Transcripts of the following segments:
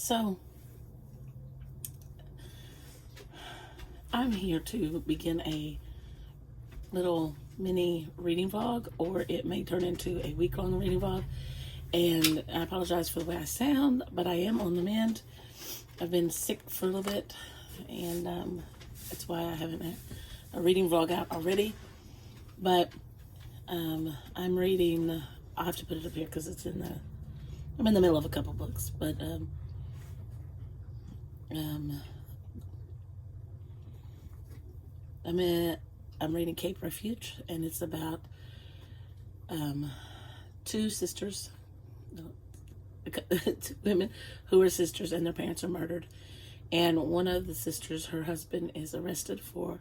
So, I'm here to begin a little mini reading vlog, or it may turn into a week-long reading vlog. And I apologize for the way I sound, but I am on the mend. I've been sick for a little bit, and that's why I haven't had a reading vlog out already. But I'm reading. I'll have to put it up here because I'm in the middle of a couple books, but I'm reading Cape Refuge, and it's about two sisters, two women who are sisters, and their parents are murdered. And one of the sisters, her husband, is arrested for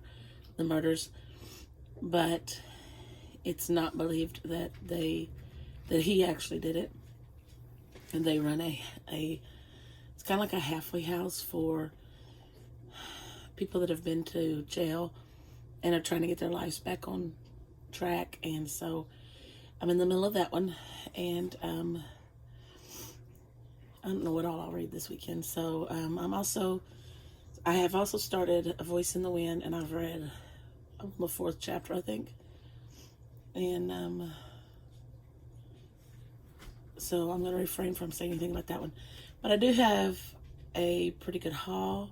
the murders, but it's not believed that he actually did it. And they run it's kind of like a halfway house for people that have been to jail and are trying to get their lives back on track. And so I'm in the middle of that one, and I don't know what all I'll read this weekend. So I have also started A Voice in the Wind, and I've read the fourth chapter, I think. And so I'm going to refrain from saying anything about that one. But I do have a pretty good haul,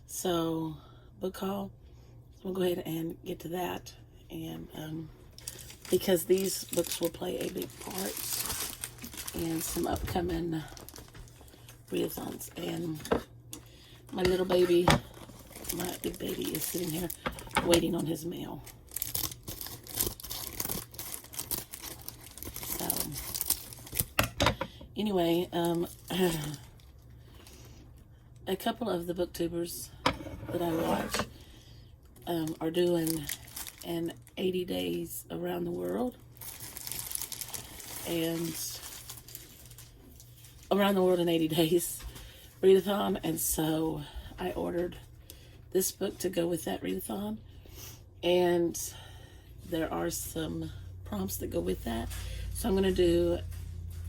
so book haul. So I'm going to go ahead and get to that. And because these books will play a big part in some upcoming readathons. And my little baby, my big baby, is sitting here waiting on his mail. So anyway, a couple of the booktubers that I watch are doing an 80 days around the world, and around the world in 80 days readathon. And so I ordered this book to go with that readathon, and there are some prompts that go with that. So I'm going to do,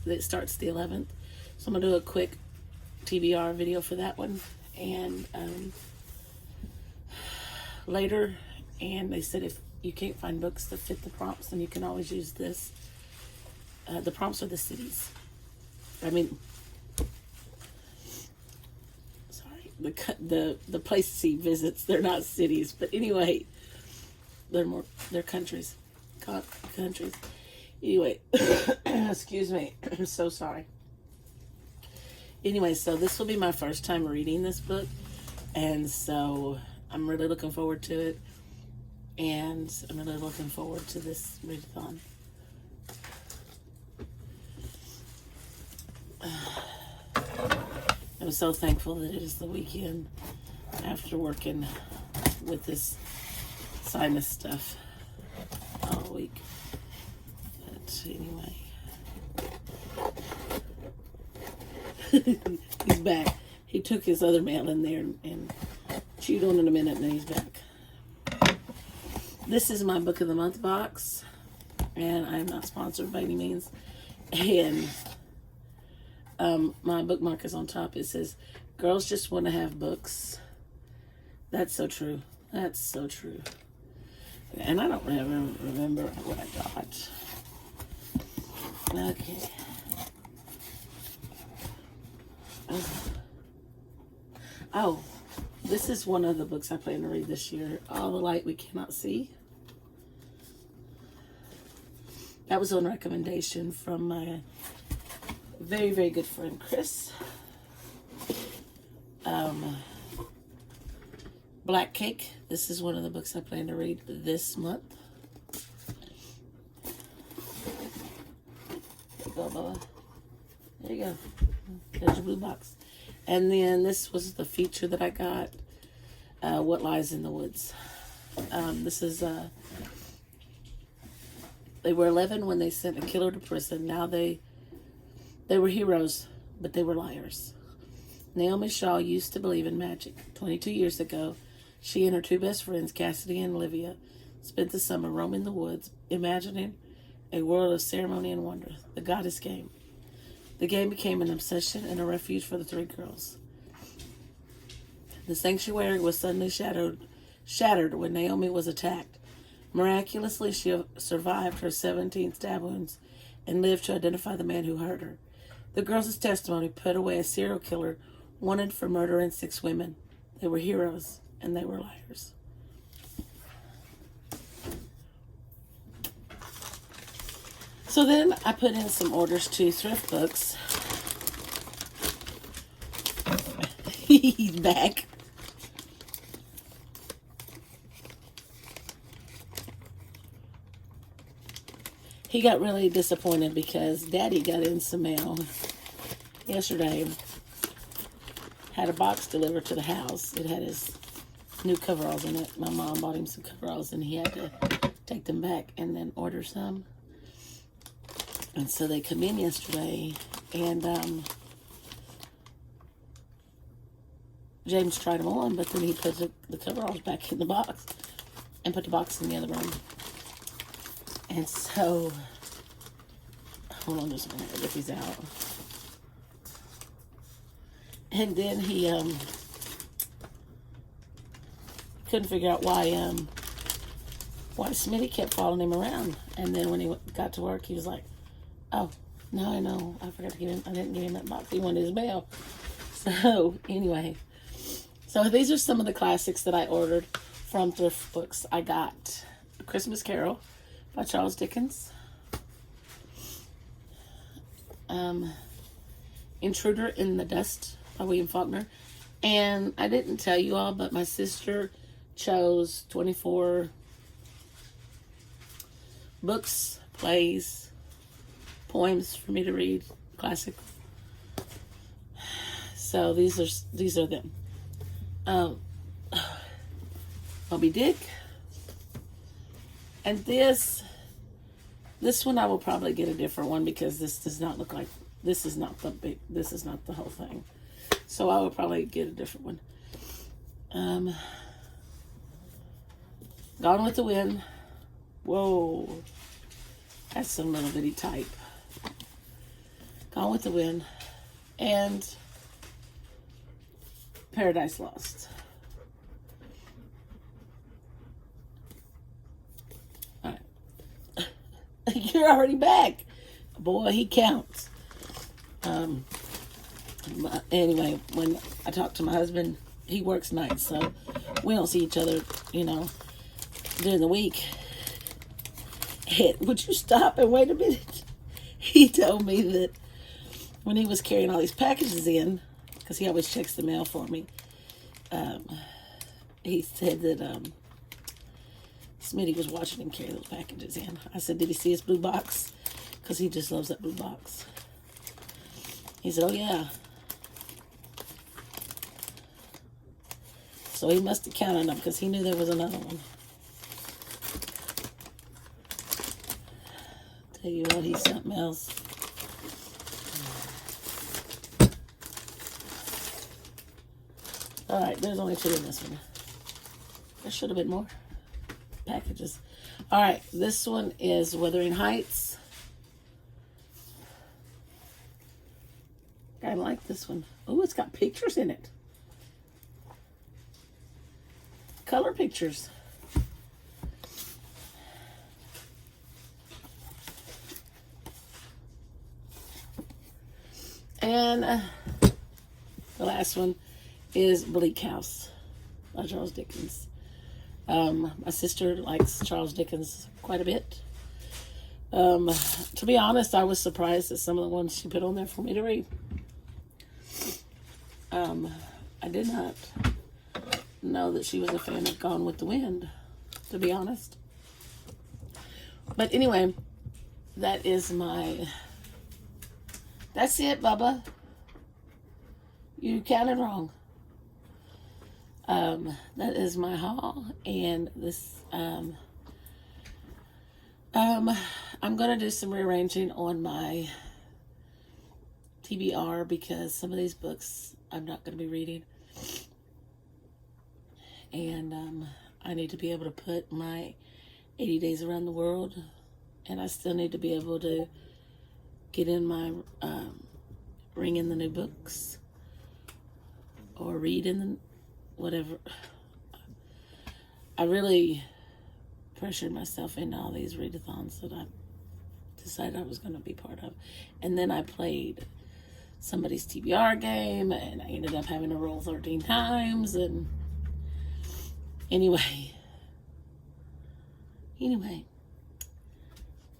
it starts the 11th, so I'm going to do a quick TBR video for that one, and later. And they said if you can't find books that fit the prompts, then you can always use this. The prompts are the cities. The places he visits. They're not cities, but anyway, they're countries. Countries. Anyway, excuse me. I'm so sorry. Anyway, so this will be my first time reading this book, and so I'm really looking forward to it. And I'm really looking forward to this readathon. I'm so thankful that it is the weekend after working with this sinus stuff all week. But anyway, he's back. He took his other mail in there and chewed on it a minute, and then he's back. This is my Book of the Month box, and I am not sponsored by any means. And my bookmark is on top. It says, "Girls just want to have books." That's so true. That's so true. And I don't remember what I got. Okay. Oh, this is one of the books I plan to read this year, All the Light We Cannot See. That was on recommendation from my very, very good friend, Chris. Black Cake. This is one of the books I plan to read this month. Go, Bubba. There you go. There's your blue box. And then this was the feature that I got, What Lies in the Woods. This is, they were 11 when they sent a killer to prison. Now they were heroes, but they were liars. Naomi Shaw used to believe in magic. 22 years ago, she and her two best friends, Cassidy and Olivia, spent the summer roaming the woods, imagining a world of ceremony and wonder. The goddess came. The game became an obsession and a refuge for the three girls. The sanctuary was suddenly shattered when Naomi was attacked. Miraculously, she survived her 17 stab wounds and lived to identify the man who hurt her. The girls' testimony put away a serial killer wanted for murdering 6 women. They were heroes, and they were liars. So then I put in some orders to Thrift Books. He's back. He got really disappointed because Daddy got in some mail yesterday. Had a box delivered to the house. It had his new coveralls in it. My mom bought him some coveralls and he had to take them back and then order some. And so they come in yesterday and James tried them on, but then he put the coveralls back in the box and put the box in the other room. And so, hold on just a minute, get these out. And then he couldn't figure out why Smitty kept following him around. And then when he got to work, he was like, "Oh, now I know. I forgot to give him. I didn't give him that box. He wanted his mail." So anyway, so these are some of the classics that I ordered from Thrift Books. I got A Christmas Carol by Charles Dickens. Intruder in the Dust by William Faulkner. And I didn't tell you all, but my sister chose 24 books, plays, poems for me to read, classic. So these are them. Moby Dick. And this one I will probably get a different one because this does not look like, this is not the whole thing. So I will probably get a different one. Gone with the Wind. Whoa. That's some little bitty type. Gone with the Wind. And Paradise Lost. All right. You're already back. Boy, he counts. Anyway, when I talk to my husband, he works nights, so we don't see each other, during the week. And would you stop and wait a minute? He told me that when he was carrying all these packages in, because he always checks the mail for me, he said that Smitty was watching him carry those packages in. I said, did he see his blue box? Because he just loves that blue box. He said, oh yeah. So he must have counted them because he knew there was another one. Tell you what, he's something else. All right, there's only 2 in this one. There should have been more packages. All right, this one is Wuthering Heights. I like this one. Oh, it's got pictures in it. Color pictures. And the last one is Bleak House by Charles Dickens. My sister likes Charles Dickens quite a bit. To be honest, I was surprised at some of the ones she put on there for me to read. I did not know that she was a fan of Gone with the Wind, to be honest. But anyway, that's it, Bubba. You counted wrong. That is my haul, and this, I'm going to do some rearranging on my TBR because some of these books I'm not going to be reading. And I need to be able to put my 80 Days Around the World, and I still need to be able to get in my ring in the new books or read in the whatever. I really pressured myself into all these readathons that I decided I was going to be part of. And then I played somebody's TBR game, and I ended up having to roll 13 times. And anyway,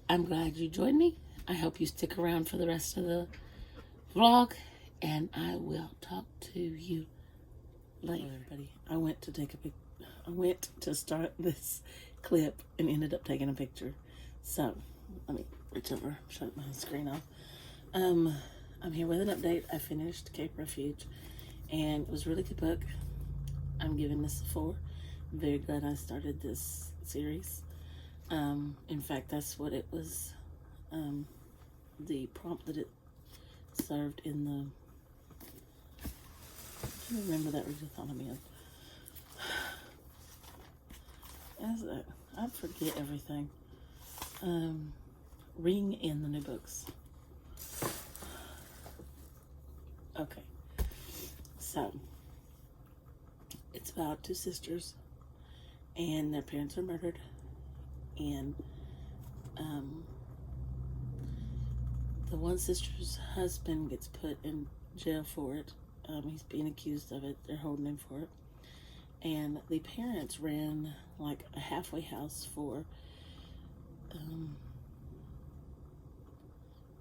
I'm glad you joined me. I hope you stick around for the rest of the vlog, and I will talk to you later. Everybody, I went to start this clip and ended up taking a picture. So let me reach over, shut my screen off. I'm here with an update. I finished Cape Refuge, and it was a really good book. I'm giving this a 4. I'm very glad I started this series. In fact, that's what it was, the prompt that it served in the, I don't remember that readathon I'm in. I forget everything. Ring in the new books. Okay, so it's about 2 sisters, and their parents are murdered, and the one sister's husband gets put in jail for it. He's being accused of it. They're holding him for it. And the parents ran like a halfway house for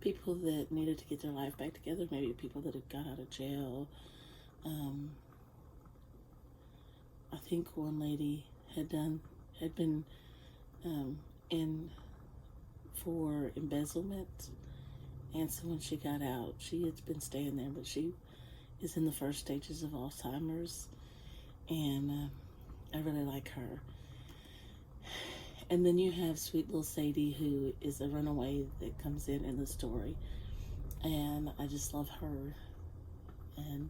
people that needed to get their life back together, maybe people that had got out of jail. I think one lady had been in for embezzlement, and so when she got out, she had been staying there, but she is in the first stages of Alzheimer's, and I really like her. And then you have sweet little Sadie, who is a runaway that comes in the story, and I just love her. And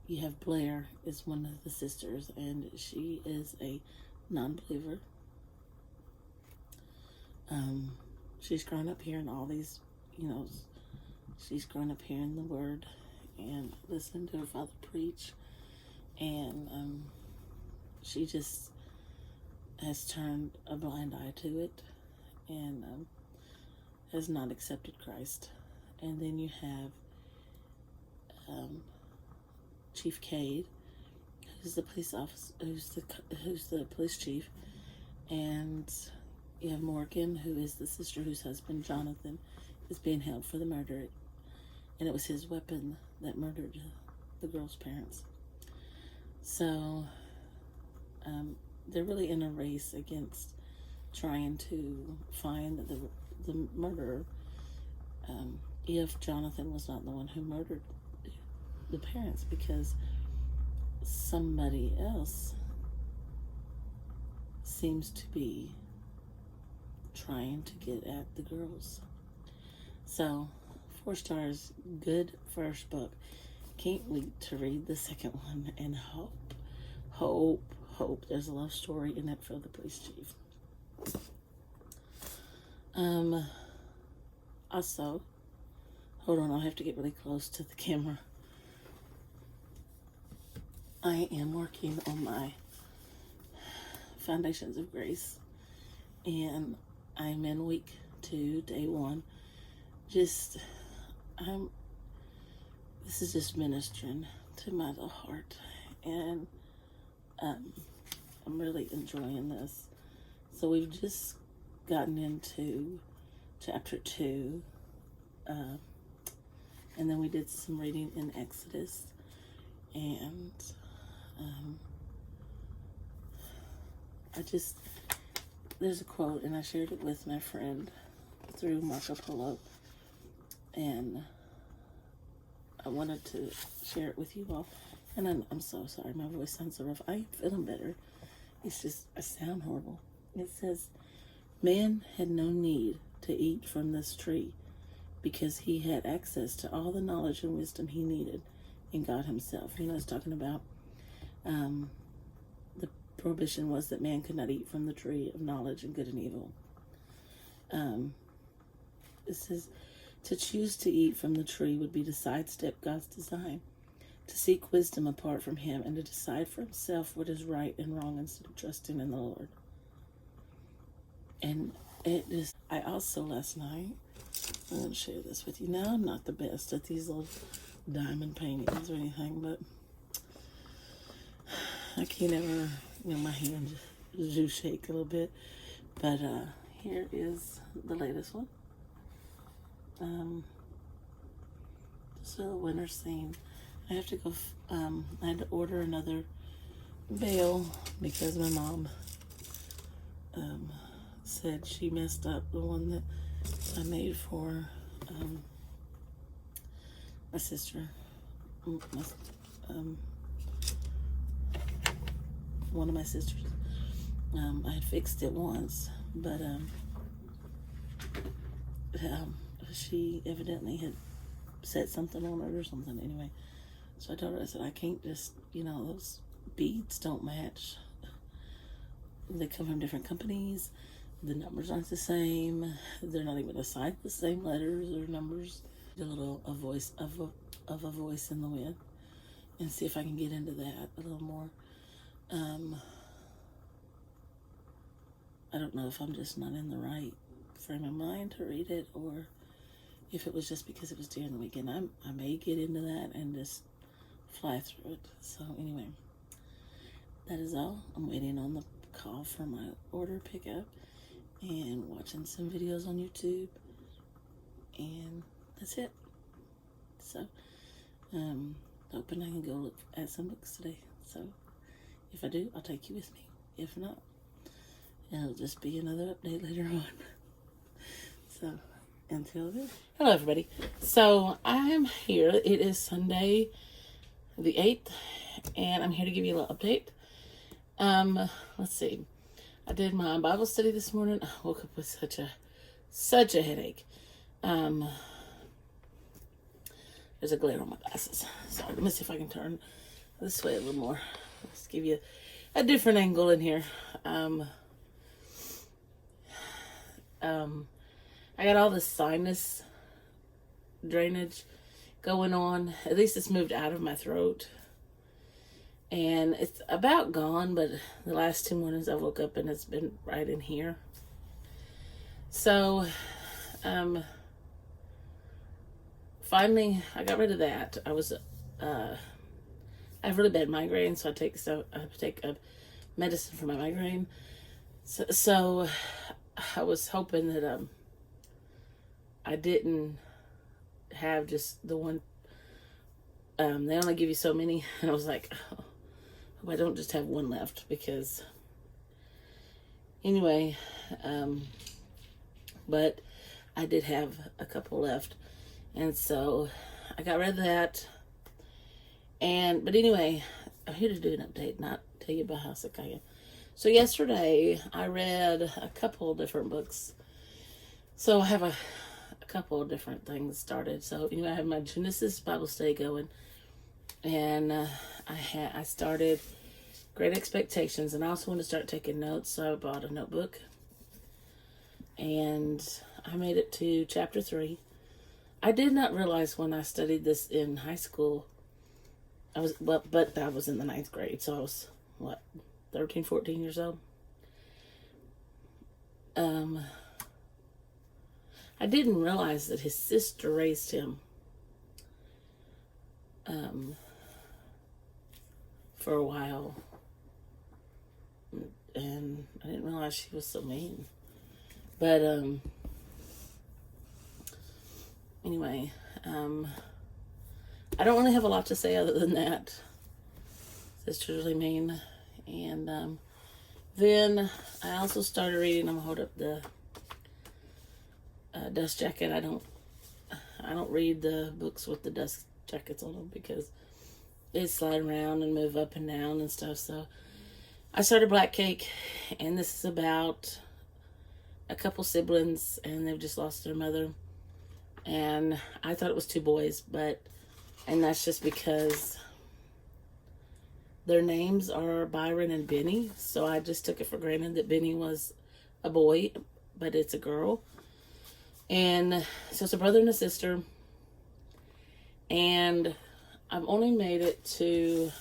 you have Blair is one of the sisters, and she is a non-believer. She's grown up hearing all these, she's grown up hearing the word and listening to her father preach, and she just has turned a blind eye to it, and has not accepted Christ. And then you have Chief Cade, who's the police officer, who's the police chief, and you have Morgan, who is the sister whose husband Jonathan is being held for the murder, and it was his weapon that murdered the girl's parents. So they're really in a race against trying to find the murderer. If Jonathan was not the one who murdered the parents, because somebody else seems to be trying to get at the girls. So 4 stars, good first book. Can't wait to read the second one, and hope there's a love story in it for the police chief. Also, hold on, I'll have to get really close to the camera. I am working on my Foundations of Grace, and I'm in week 2, day 1. This is just ministering to my little heart, and I'm really enjoying this. So we've just gotten into chapter 2, and then we did some reading in Exodus, and there's a quote, and I shared it with my friend through Marco Polo, and I wanted to share it with you all. And I'm so sorry, my voice sounds so rough. I am feeling better. It's just, I sound horrible. It says, man had no need to eat from this tree because he had access to all the knowledge and wisdom he needed in God himself. It's talking about the prohibition was that man could not eat from the tree of knowledge and good and evil. It says, To choose to eat from the tree would be to sidestep God's design, to seek wisdom apart from Him, and to decide for himself what is right and wrong instead of trusting in the Lord. And I also last night, I'm going to share this with you. Now, I'm not the best at these little diamond paintings or anything, but I can't ever, my hands do shake a little bit. But here is the latest one. This is a winter scene. I have to go, I had to order another veil because my mom said she messed up the one that I made for my sister. One of my sisters. I had fixed it once, but she evidently had said something on it or something anyway. So I told her, I said, I can't just, those beads don't match. They come from different companies. The numbers aren't the same. They're not even assigned the same letters or numbers. A voice of a voice in the wind, and see if I can get into that a little more. I don't know if I'm just not in the right frame of mind to read it, or if it was just because it was during the weekend. I may get into that and just fly through it. So anyway, that is all. I'm waiting on the call for my order pickup and watching some videos on YouTube, and that's it. So hoping I can go look at some books today. So if I do, I'll take you with me. If not, it'll just be another update later on. So until then, hello everybody. So I'm here. It is Sunday the 8th, and I'm here to give you a little update. Let's see. I did my Bible study this morning. I woke up with such a headache. There's a glare on my glasses. Sorry, let me see if I can turn this way a little more. Let's give you a different angle in here. I got all this sinus drainage going on. At least it's moved out of my throat. And it's about gone, but the last 2 mornings I woke up and it's been right in here. So, finally, I got rid of that. I have really bad migraine, so I take a medicine for my migraine. So I was hoping that I didn't have just the one. They only give you so many, and I was like, oh, I don't just have one left, because anyway, but I did have a couple left, and so I got rid of that. But anyway, I'm here to do an update, not tell you about how sick I am. So yesterday I read a couple different books. So I have a couple of different things started. So anyway, I have my Genesis Bible study going, and I started Great Expectations, and I also want to start taking notes, so I bought a notebook, and I made it to chapter 3. I did not realize when I studied this in high school, but I was in the 9th grade, so I was 13, 14 years old. I didn't realize that his sister raised him for a while, and I didn't realize she was so mean. But anyway, I don't really have a lot to say other than that. Sister's really mean. And then I also started reading. I'm gonna hold up the dust jacket. I don't read the books with the dust jackets on them because they slide around and move up and down and stuff. So I started Black Cake, and this is about a couple siblings, and they've just lost their mother. And I thought it was 2 boys, and that's just because their names are Byron and Benny. So I just took it for granted that Benny was a boy, but it's a girl. And so it's a brother and a sister. And I've only made it to...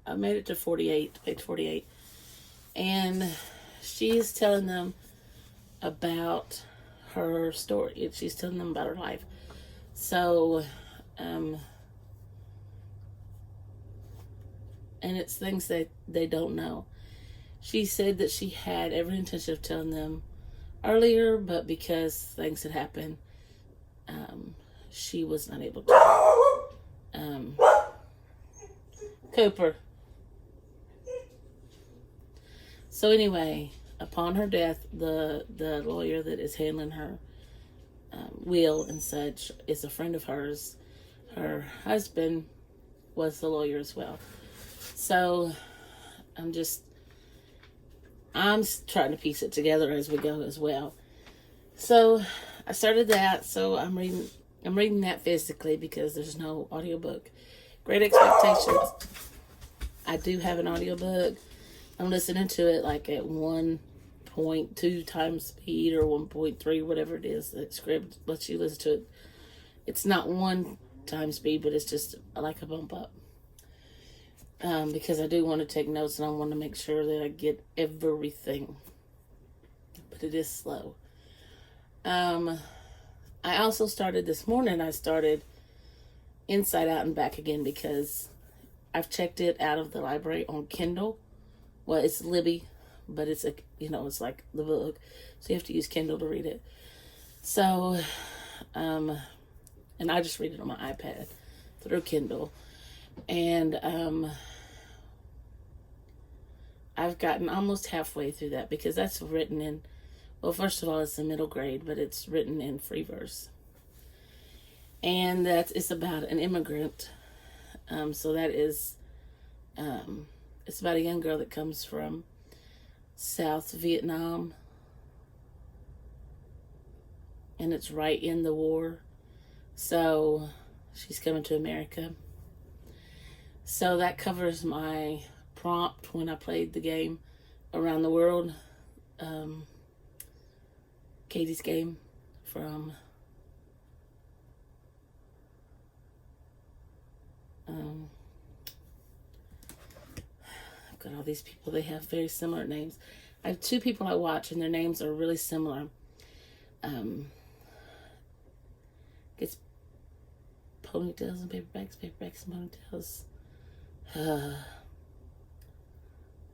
I made it to 48, page 48. And she's telling them about her story. She's telling them about her life. So, and it's things that they don't know. She said that she had every intention of telling them earlier, but because things had happened, she was not able to. Cooper. So anyway, upon her death, the lawyer that is handling her will and such is a friend of hers. Her husband was the lawyer as well. So I'm trying to piece it together as we go as well. So I started that. So I'm reading that physically because there's no audiobook. Great Expectations. I do have an audiobook. I'm listening to it like at 1.2 times speed or 1.3, whatever it is. That Scribd lets you listen to it. It's not 1 times speed, but it's just like a bump up. Because I do want to take notes and I want to make sure that I get everything. But it is slow. I also started this morning, I started Inside Out and Back Again because I've checked it out of the library on Kindle. Well, it's Libby, but it's it's like the book. So you have to use Kindle to read it. So, and I just read it on my iPad through Kindle. And I've gotten almost halfway through that because that's written in, well, first of all, it's a middle grade, but it's written in free verse. And it's about an immigrant. So that is, it's about a young girl that comes from South Vietnam. And it's right in the war. So she's coming to America. So that covers my prompt when I played the game Around the World. Katie's game from I've got all these people, they have very similar names. I have 2 people I watch and their names are really similar. It's ponytails and paperbacks and ponytails.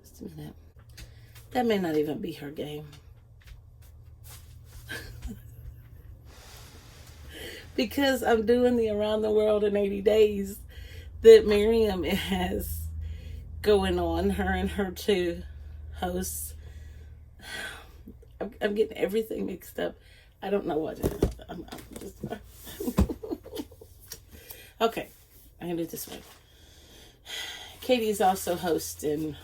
Just a minute. That may not even be her game. Because I'm doing the Around the World in 80 Days that Miriam has going on, her and her 2 hosts. I'm getting everything mixed up. I don't know what. I'm just... Okay, I'm going to do it this way. Katie's also hosting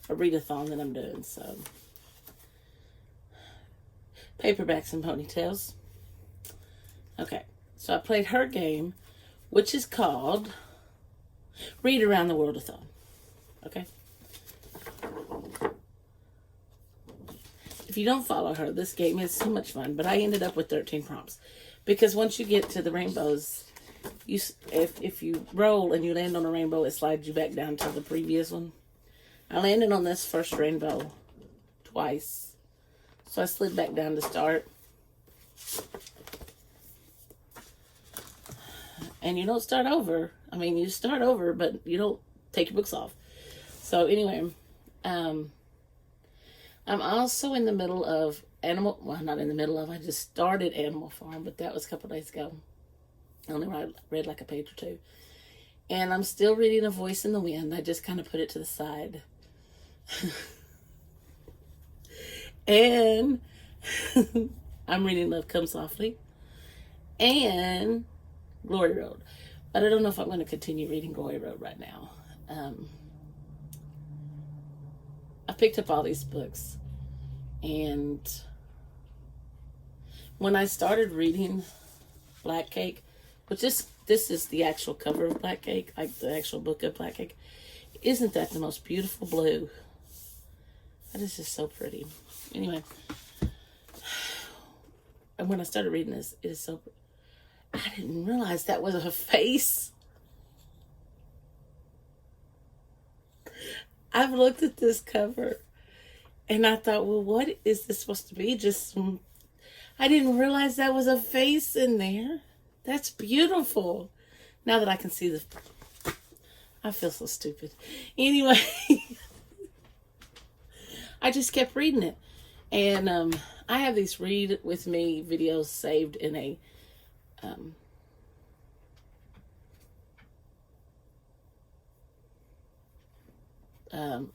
a readathon that I'm doing, so. Paperbacks and Ponytails. Okay, so I played her game, which is called Read Around the World-a-thon. Okay? If you don't follow her, this game is so much fun, but I ended up with 13 prompts. Because once you get to the rainbows, if you roll and you land on a rainbow, it slides you back down to the previous one. I landed on this first rainbow twice. So I slid back down to start. And you don't start over. I mean, you start over, but you don't take your books off. So anyway, I'm also in the middle of not in the middle of, I just started Animal Farm, but that was a couple days ago. I only read like a page or 2. And I'm still reading A Voice in the Wind. I just kind of put it to the side. And I'm reading Love Comes Softly and Glory Road. But I don't know if I'm going to continue reading Glory Road right now. I picked up all these books. And when I started reading Black Cake, which this is the actual cover of Black Cake, like the actual book of Black Cake. Isn't that the most beautiful blue? That is just so pretty. Anyway, and when I started reading this, it is so. I didn't realize that was a face. I've looked at this cover, and I thought, well, what is this supposed to be? Just some. I didn't realize that was a face in there. That's beautiful. Now that I can see the. I feel so stupid. Anyway, I just kept reading it. And I have these read with me videos saved in a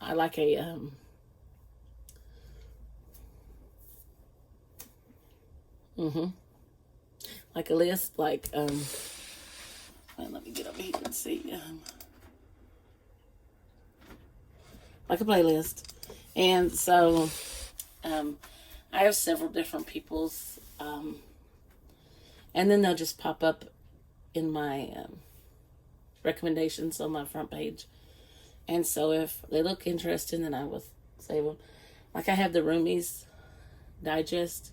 I like a like a list, like well, let me get over here and see, like a playlist. And so I have several different people's, and then they'll just pop up in my recommendations on my front page. And so if they look interesting, then I will save them. Like I have the Roomies Digest.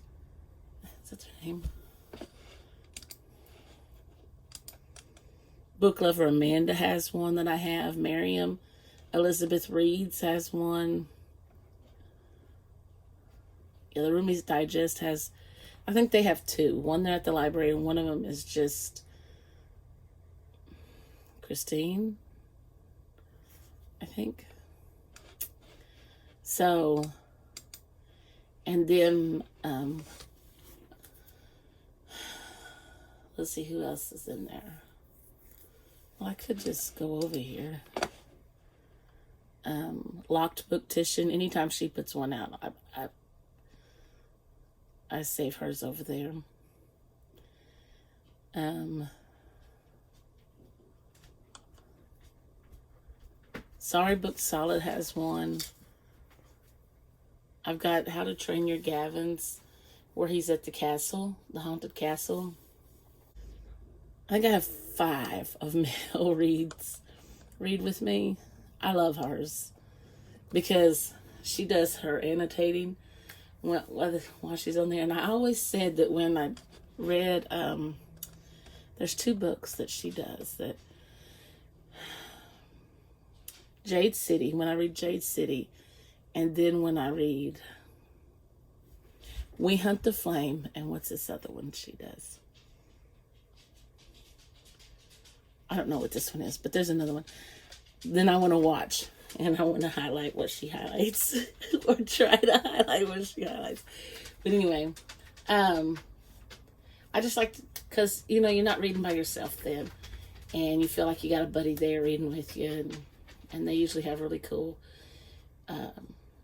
Is that their name? Book Lover Amanda has one that I have. Miriam Elizabeth Reads has one. Yeah, the Roomies Digest has, I think they have two. One there at the library, and one of them is just Christine, I think. So, and then, let's see who else is in there. Well, I could just go over here. Locked Booktition. Anytime she puts one out, I save hers over there. Sorry Book Solid has one. I've got How to Train Your Gavins, where he's at the castle, the haunted castle. I think I have 5 of Mel Reed's Read With Me. I love hers because she does her annotating while she's on there. And I always said that when I read, there's 2 books that she does, that Jade City, when I read Jade City, and then when I read We Hunt the Flame, and what's this other one she does? I don't know what this one is, but there's another one. Then I want to watch, and I want to highlight what she highlights, or try to highlight what she highlights. But anyway, I just like to, because, you know, you're not reading by yourself then, and you feel like you got a buddy there reading with you, and they usually have really cool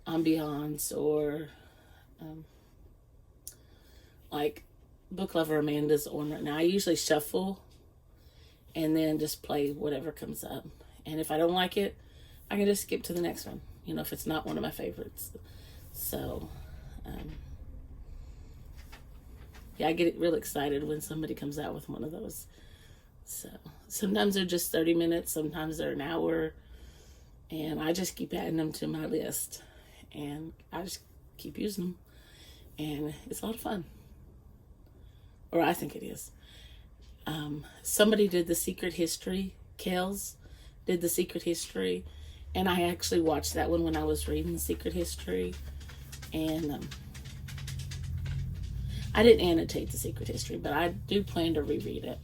ambiance, or like Book Lover Amanda's on right now. I usually shuffle and then just play whatever comes up. And if I don't like it, I can just skip to the next one, you know, if it's not one of my favorites. So, yeah, I get real excited when somebody comes out with one of those. So, sometimes they're just 30 minutes, sometimes they're an hour, and I just keep adding them to my list. And I just keep using them. And it's a lot of fun. Or I think it is. Somebody did The Secret History. Kels did The Secret History. And I actually watched that one when I was reading The Secret History. And I didn't annotate The Secret History, but I do plan to reread it.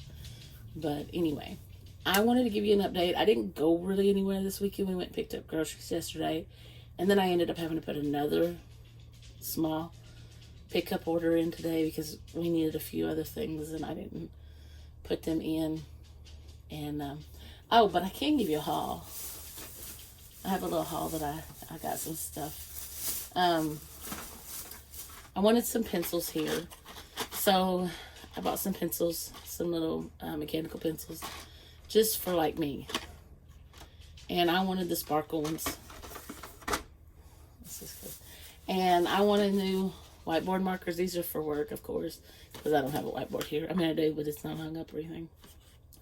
But anyway, I wanted to give you an update. I didn't go really anywhere this weekend. We went and picked up groceries yesterday. And then I ended up having to put another small pickup order in today because we needed a few other things and I didn't put them in. And, oh, but I can give you a haul. I have a little haul that I got some stuff. I wanted some pencils here. So I bought some pencils, some little mechanical pencils, just for like me. And I wanted the sparkle ones. This is good. And I wanted new whiteboard markers. These are for work, of course, because I don't have a whiteboard here. I mean, I do, but it's not hung up or anything.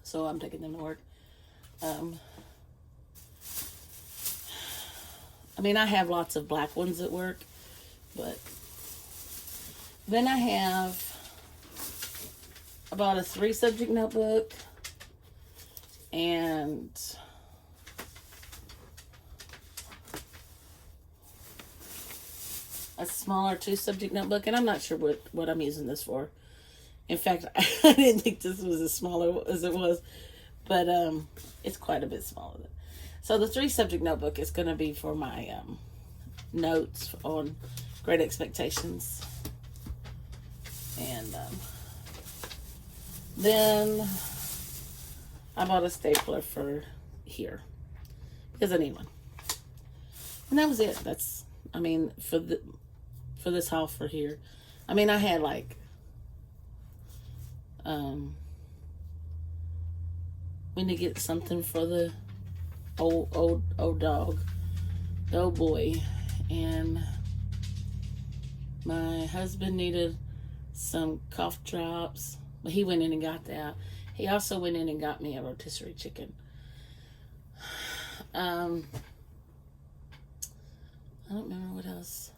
So I'm taking them to work. I mean, I have lots of black ones at work, but then I bought a 3-subject notebook and a smaller 2-subject notebook, and I'm not sure what I'm using this for. In fact, I didn't think this was as smaller as it was, but it's quite a bit smaller. So the 3-subject notebook is going to be for my notes on Great Expectations. And then I bought a stapler for here because I need one. And that was it. That's, I mean, for this haul for here. I mean, I had like we need to get something for the old dog, the old boy, and my husband needed some cough drops, but he went in and got that. He also went in and got me a rotisserie chicken. I don't remember what else.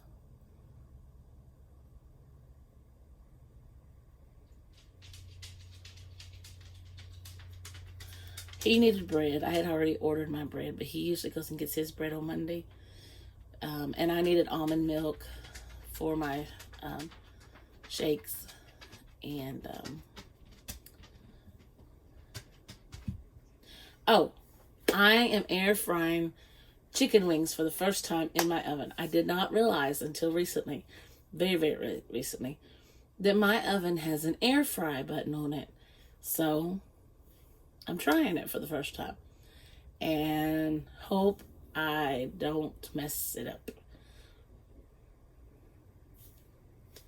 He needed bread. I had already ordered my bread, but he usually goes and gets his bread on Monday. And I needed almond milk for my shakes. And, oh, I am air frying chicken wings for the first time in my oven. I did not realize until recently, very, very recently, that my oven has an air fry button on it. So I'm trying it for the first time and hope I don't mess it up.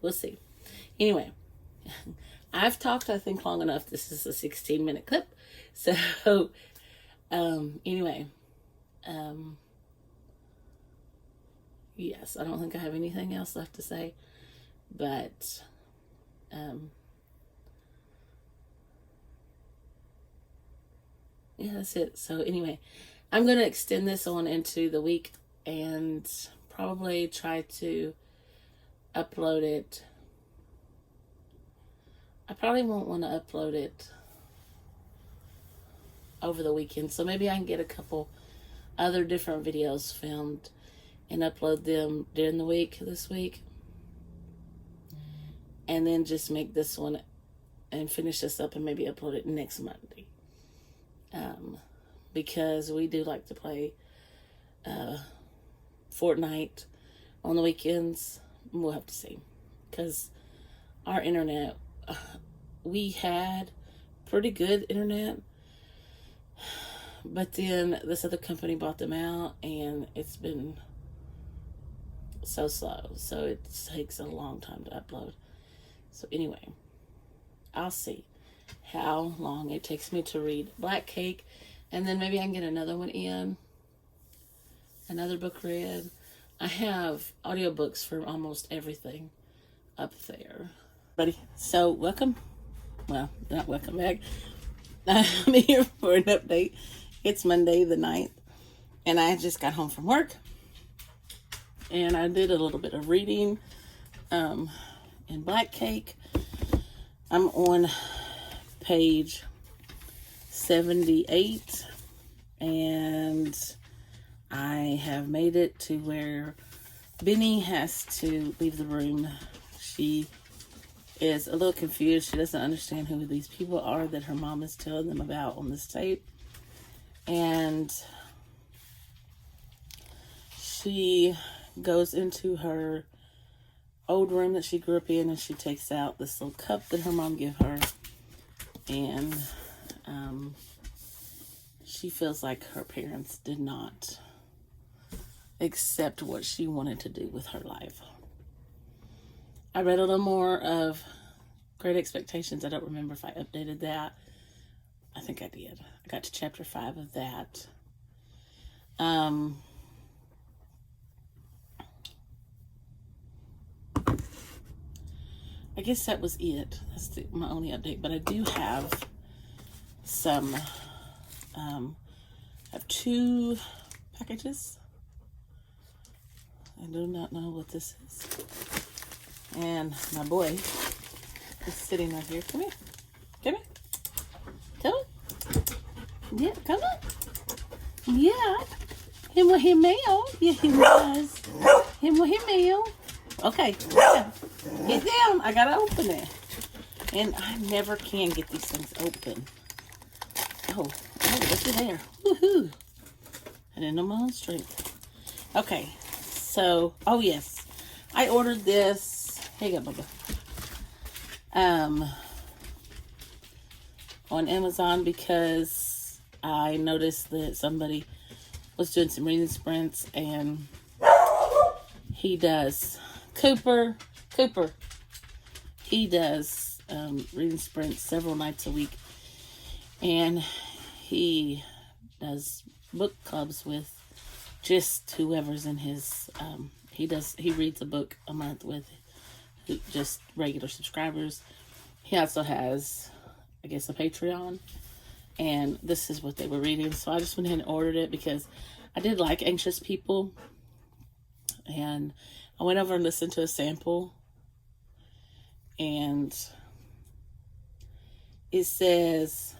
We'll see. Anyway, I've talked, I think, long enough. This is a 16-minute clip. So, anyway, yes, I don't think I have anything else left to say, but, yeah, that's it. So anyway, I'm going to extend this on into the week and probably try to upload it. I probably won't want to upload it over the weekend. So maybe I can get a couple other different videos filmed and upload them during the week this week. And then just make this one and finish this up and maybe upload it next Monday. Because we do like to play Fortnite on the weekends. We'll have to see. Because our internet, we had pretty good internet. But then this other company bought them out and it's been so slow. So it takes a long time to upload. So anyway, I'll see how long it takes me to read Black Cake, and then maybe I can get another one in, another book read. I have audiobooks for almost everything up there. Buddy, so welcome. Well, not welcome back. I'm here for an update. It's Monday the 9th, and I just got home from work, and I did a little bit of reading in Black Cake. I'm on page 78, and I have made it to where Benny has to leave the room. She is a little confused. She doesn't understand who these people are that her mom is telling them about on this tape. And she goes into her old room that she grew up in, and she takes out this little cup that her mom gave her. And she feels like her parents did not accept what she wanted to do with her life. I read a little more of Great Expectations. I don't remember if I updated that. I think I did. I got to chapter 5 of that. I guess that was it. That's my only update. But I do have some, I have 2 packages I do not know what this is. And my boy is sitting right here. Come here. Come here. Come on. Yeah, come on. Yeah. Him with him mail. Yeah, he was. Him with him mail. Okay. Yeah. Get down. I gotta open it. And I never can get these things open. Oh, look at there. Woohoo. I didn't know my own strength. Okay. So, oh yes. I ordered this. Here you go, Bubba. On Amazon because I noticed that somebody was doing some reading sprints, and he does Cooper. He does reading sprints several nights a week, and he does book clubs with just whoever's in his. He reads a book a month with just regular subscribers. He also has, I guess, a Patreon, and this is what they were reading. So I just went ahead and ordered it because I did like Anxious People, and I went over and listened to a sample, and it says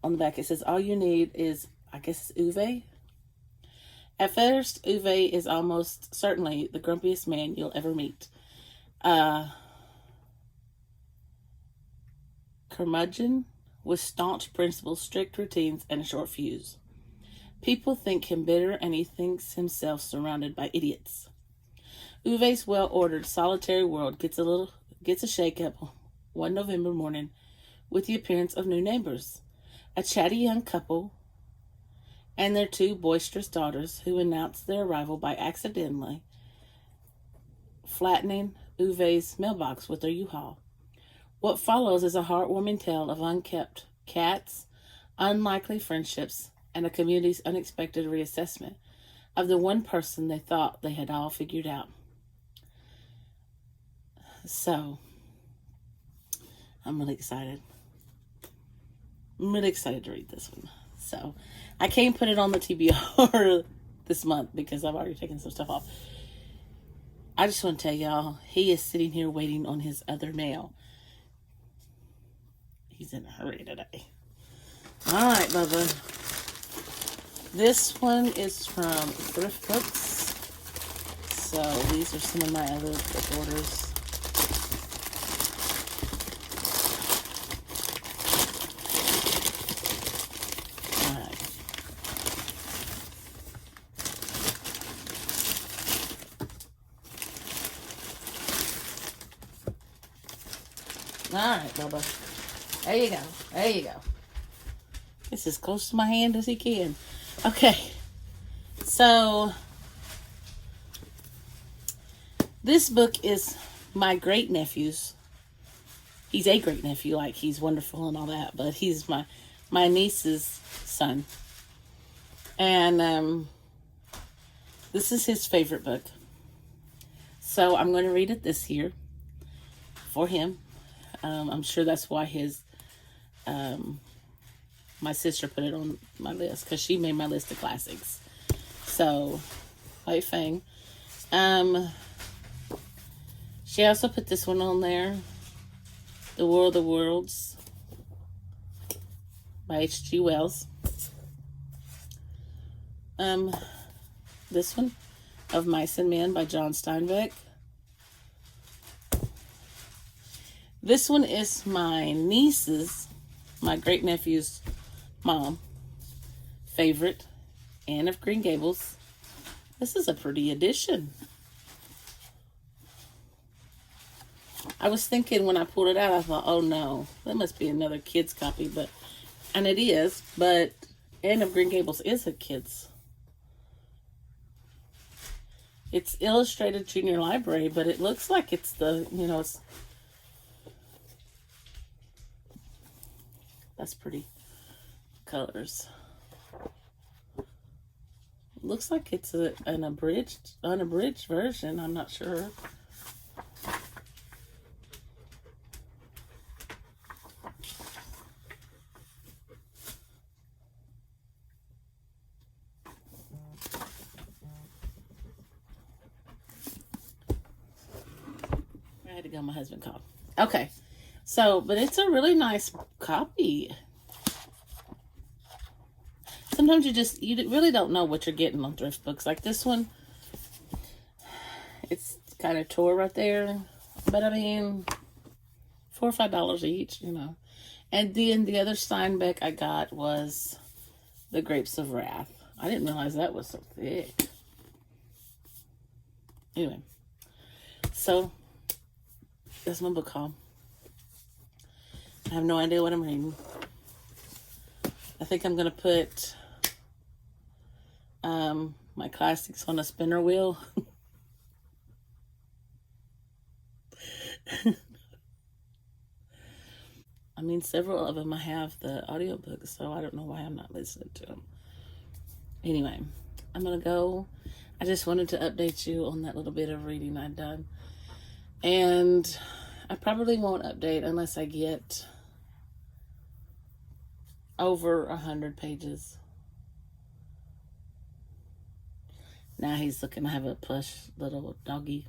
on the back, it says all you need is, I guess, Uwe. At first, Uwe is almost certainly the grumpiest man you'll ever meet. Curmudgeon with staunch principles, strict routines, and a short fuse. People think him bitter, and he thinks himself surrounded by idiots. Uwe's well-ordered, solitary world gets a shake-up one November morning with the appearance of new neighbors, a chatty young couple and their two boisterous daughters, who announce their arrival by accidentally flattening Uwe's mailbox with their U-Haul. What follows is a heartwarming tale of unkept cats, unlikely friendships, and a community's unexpected reassessment of the one person they thought they had all figured out. So, I'm really excited. I'm really excited to read this one. So, I can't put it on the TBR this month because I've already taken some stuff off. I just want to tell y'all, he is sitting here waiting on his other mail. He's in a hurry today. All right, Bubba. This one is from Thrift Books. So these are some of my other book orders. All right, Bubba. There you go. There you go. It's as close to my hand as he can. Okay. So, this book is my great nephew's. He's a great nephew, like he's wonderful and all that, but he's my niece's son. And this is his favorite book. So I'm going to read it this year for him. I'm sure that's why my sister put it on my list, because she made my list of classics. So, White Fang. She also put this one on there, The War of the Worlds by H.G. Wells. This one, Of Mice and Men by John Steinbeck. This one is my niece's, my great nephew's mom favorite, Anne of Green Gables. This is a pretty edition. I was thinking when I pulled it out, I thought, oh no, that must be another kid's copy, and it is, but Anne of Green Gables is a kid's. It's illustrated junior library, but it looks like it's that's pretty colors. Looks like it's an unabridged version. I'm not sure. to go. My husband called. Okay. So, but it's a really nice copy. Sometimes you really don't know what you're getting on thrift books. Like this one, it's kind of tore right there. But I mean, $4 or $5 each, you know. And then the other Steinbeck I got was The Grapes of Wrath. I didn't realize that was so thick. Anyway, so that's my book haul. I have no idea what I'm reading. I think I'm going to put my classics on a spinner wheel. I mean, several of them I have the audiobooks, so I don't know why I'm not listening to them. Anyway, I'm going to go. I just wanted to update you on that little bit of reading I've done. And I probably won't update unless I get over 100 pages. Now he's looking. I have a plush little doggy.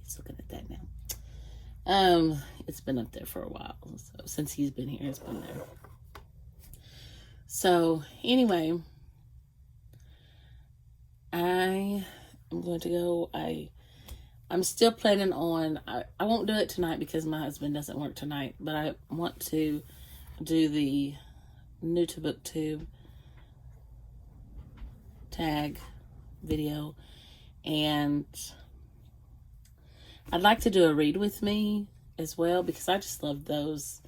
He's looking at that now. It's been up there for a while. So since he's been here, it's been there. So anyway, I am going to go. I'm still planning on. I won't do it tonight because my husband doesn't work tonight. But I want to do the new to booktube tag video, and I'd like to do a read with me as well because I just love those.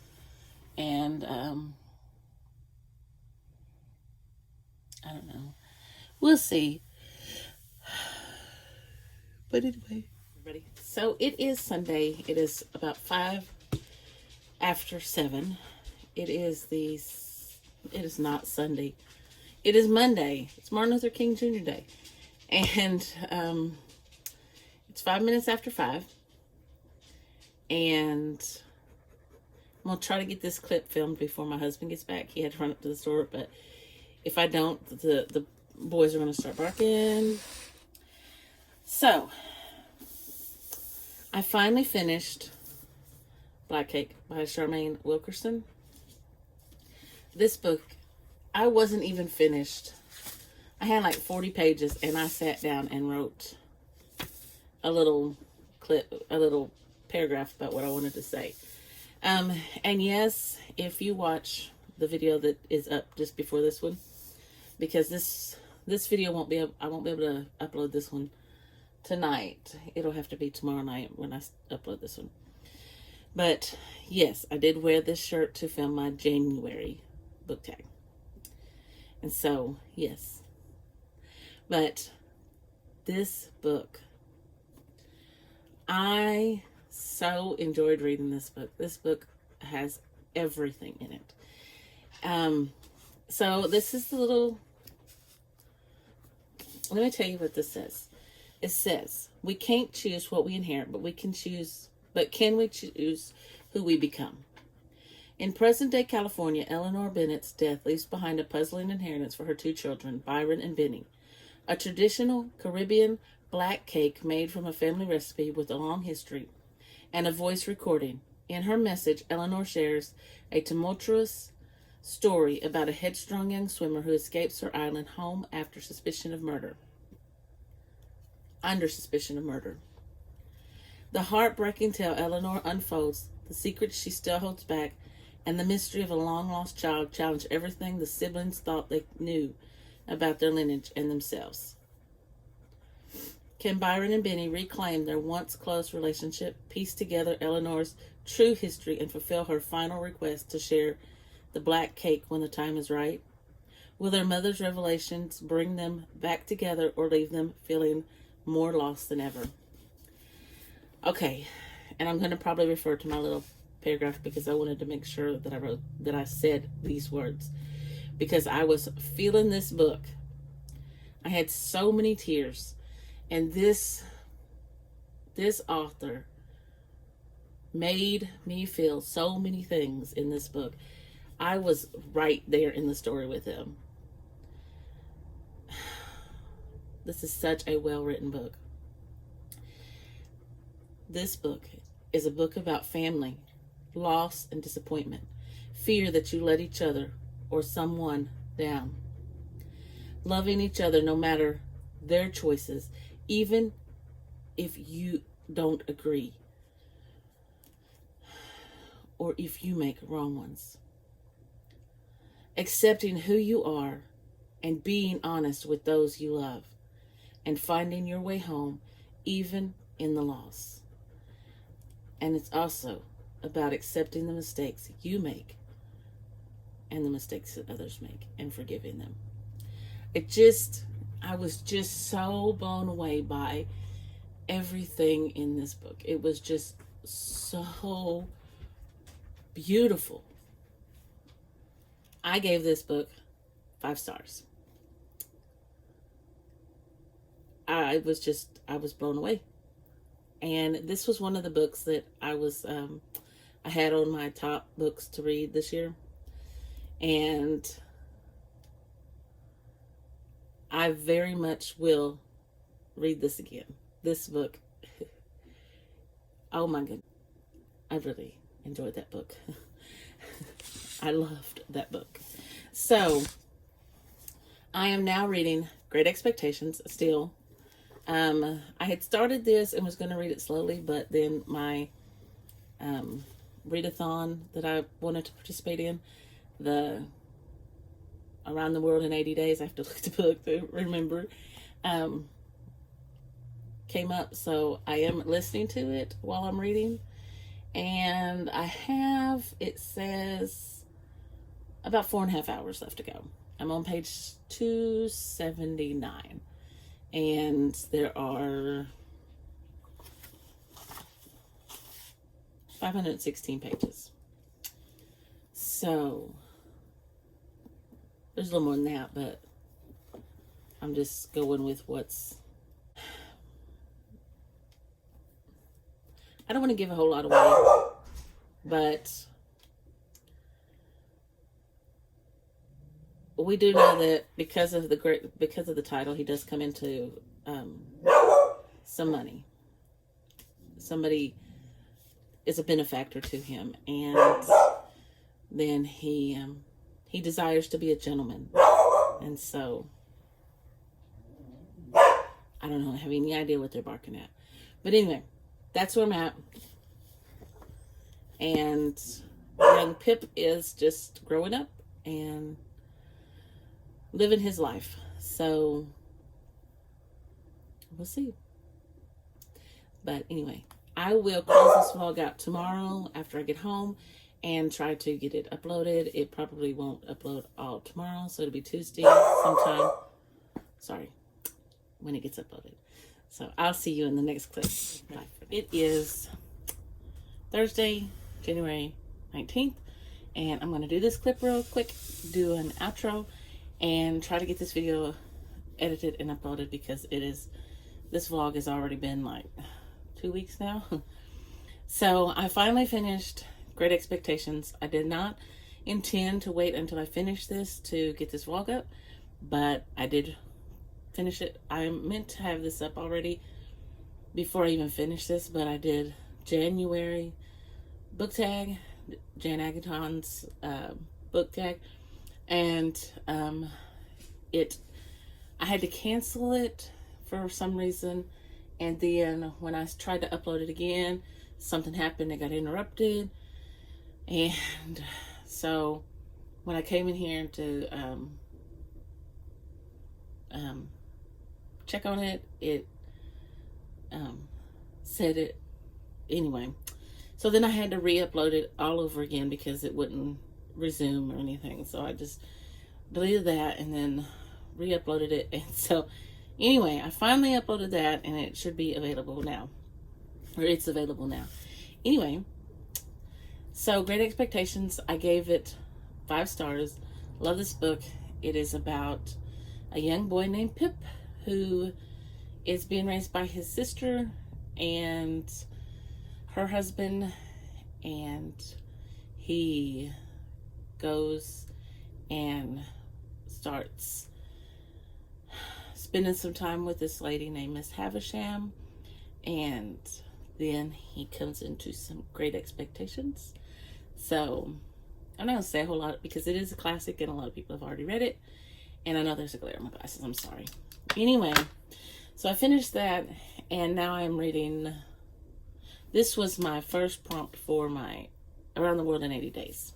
And I don't know, we'll see. But anyway, everybody, so it is Sunday. It is about 5 after 7. It is not Sunday. It is Monday. It's Martin Luther King Jr. Day. And it's 5 minutes after 5. And I'm going to try to get this clip filmed before my husband gets back. He had to run up to the store, but if I don't, the boys are going to start barking. So, I finally finished Black Cake by Charmaine Wilkerson. This book, I wasn't even finished. I had like 40 pages, and I sat down and wrote a little paragraph about what I wanted to say. And yes, if you watch the video that is up just before this one, because this video I won't be able to upload this one tonight. It'll have to be tomorrow night when I upload this one. But yes, I did wear this shirt to film my January book tag. And so, yes. But this book, I so enjoyed reading this book. This book has everything in it. So this is the little, let me tell you what this says. It says, we can't choose what we inherit, but can we choose who we become? In present-day California, Eleanor Bennett's death leaves behind a puzzling inheritance for her 2 children, Byron and Benny. A traditional Caribbean black cake made from a family recipe with a long history and a voice recording. In her message, Eleanor shares a tumultuous story about a headstrong young swimmer who escapes her island home under suspicion of murder. The heartbreaking tale Eleanor unfolds, the secrets she still holds back, and the mystery of a long-lost child challenge everything the siblings thought they knew about their lineage and themselves. Can Byron and Benny reclaim their once close relationship, piece together Eleanor's true history, and fulfill her final request to share the black cake when the time is right? Will their mother's revelations bring them back together or leave them feeling more lost than ever? Okay, and I'm going to probably refer to my little paragraph because I wanted to make sure that I said these words, because I was feeling this book. I had so many tears, and this author made me feel so many things in this book. I was right there in the story with him. This is such a well-written book. This book is a book about family, loss, and disappointment, fear that you let each other or someone down, loving each other no matter their choices, even if you don't agree or if you make wrong ones, accepting who you are and being honest with those you love, and finding your way home even in the loss. And it's also about accepting the mistakes you make and the mistakes that others make and forgiving them. I was just so blown away by everything in this book. It was just so beautiful. I gave this book 5 stars. I was blown away. And this was one of the books that I had on my top books to read this year. And I very much will read this again. This book, oh my goodness, I really enjoyed that book. I loved that book. So, I am now reading Great Expectations still. I had started this and was going to read it slowly, but then my readathon that I wanted to participate in, the Around the World in 80 Days, I have to look at the book to remember, came up. So I am listening to it while I'm reading. And it says about 4.5 hours left to go. I'm on page 279. And there are 516 pages. So there's a little more than that, but I'm just going with I don't want to give a whole lot away, but we do know that because of the title, he does come into some money. Somebody is a benefactor to him, and then he desires to be a gentleman, and so I don't know, have any idea what they're barking at, but anyway, that's where I'm at. And young Pip is just growing up and living his life. So we'll see. But anyway, I will close this vlog out tomorrow after I get home and try to get it uploaded. It probably won't upload all tomorrow, so it'll be Tuesday sometime. Sorry, when it gets uploaded. So I'll see you in the next clip. Bye. It is Thursday, January 19th, and I'm going to do this clip real quick, do an outro, and try to get this video edited and uploaded because this vlog has already been like 2 weeks now. So I finally finished Great Expectations. I did not intend to wait until I finished this to get this vlog up, but I did finish it. I meant to have this up already before I even finished this, but I did January book tag, Jan Agaton's book tag, and I had to cancel it for some reason, and then when I tried to upload it again, something happened. It got interrupted, and so when I came in here to check on it, it said it anyway. So then I had to re-upload it all over again because it wouldn't resume or anything. So I just deleted that and then re-uploaded it. And so anyway, I finally uploaded that and it should be available now. Or it's available now. Anyway, so Great Expectations, I gave it 5 stars. Love this book. It is about a young boy named Pip who is being raised by his sister and her husband, and he goes and starts spending some time with this lady named Miss Havisham, and then he comes into some great expectations. So I'm not going to say a whole lot because it is a classic and a lot of people have already read it. And I know there's a glare on my glasses. I'm sorry. Anyway, so I finished that, and now I'm reading. This was my first prompt for my Around the World in 80 Days.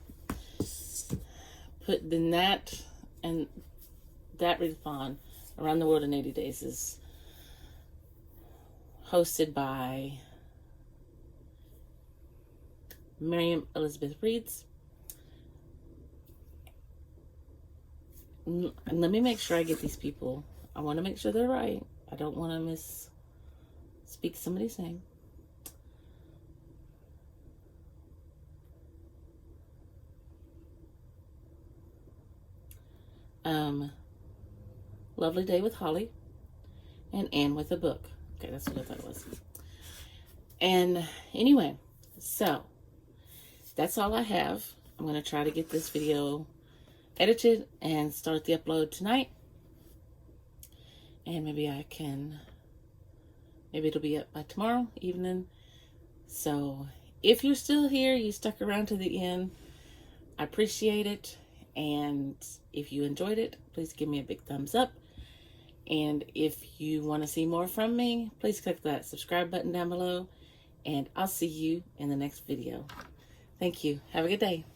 Put in that and that readathon, Around the World in 80 Days, is hosted by Miriam Elizabeth Reeds. And let me make sure I get these people. I want to make sure they're right. I don't want to misspeak somebody's name. Lovely Day with Holly and Anne with a Book. Okay, that's what I thought it was. And anyway, so that's all I have. I'm going to try to get this video edited and start the upload tonight. And maybe it'll be up by tomorrow evening. So if you're still here, you stuck around to the end, I appreciate it. And if you enjoyed it, please give me a big thumbs up. And if you want to see more from me, please click that subscribe button down below. And I'll see you in the next video. Thank you. Have a good day.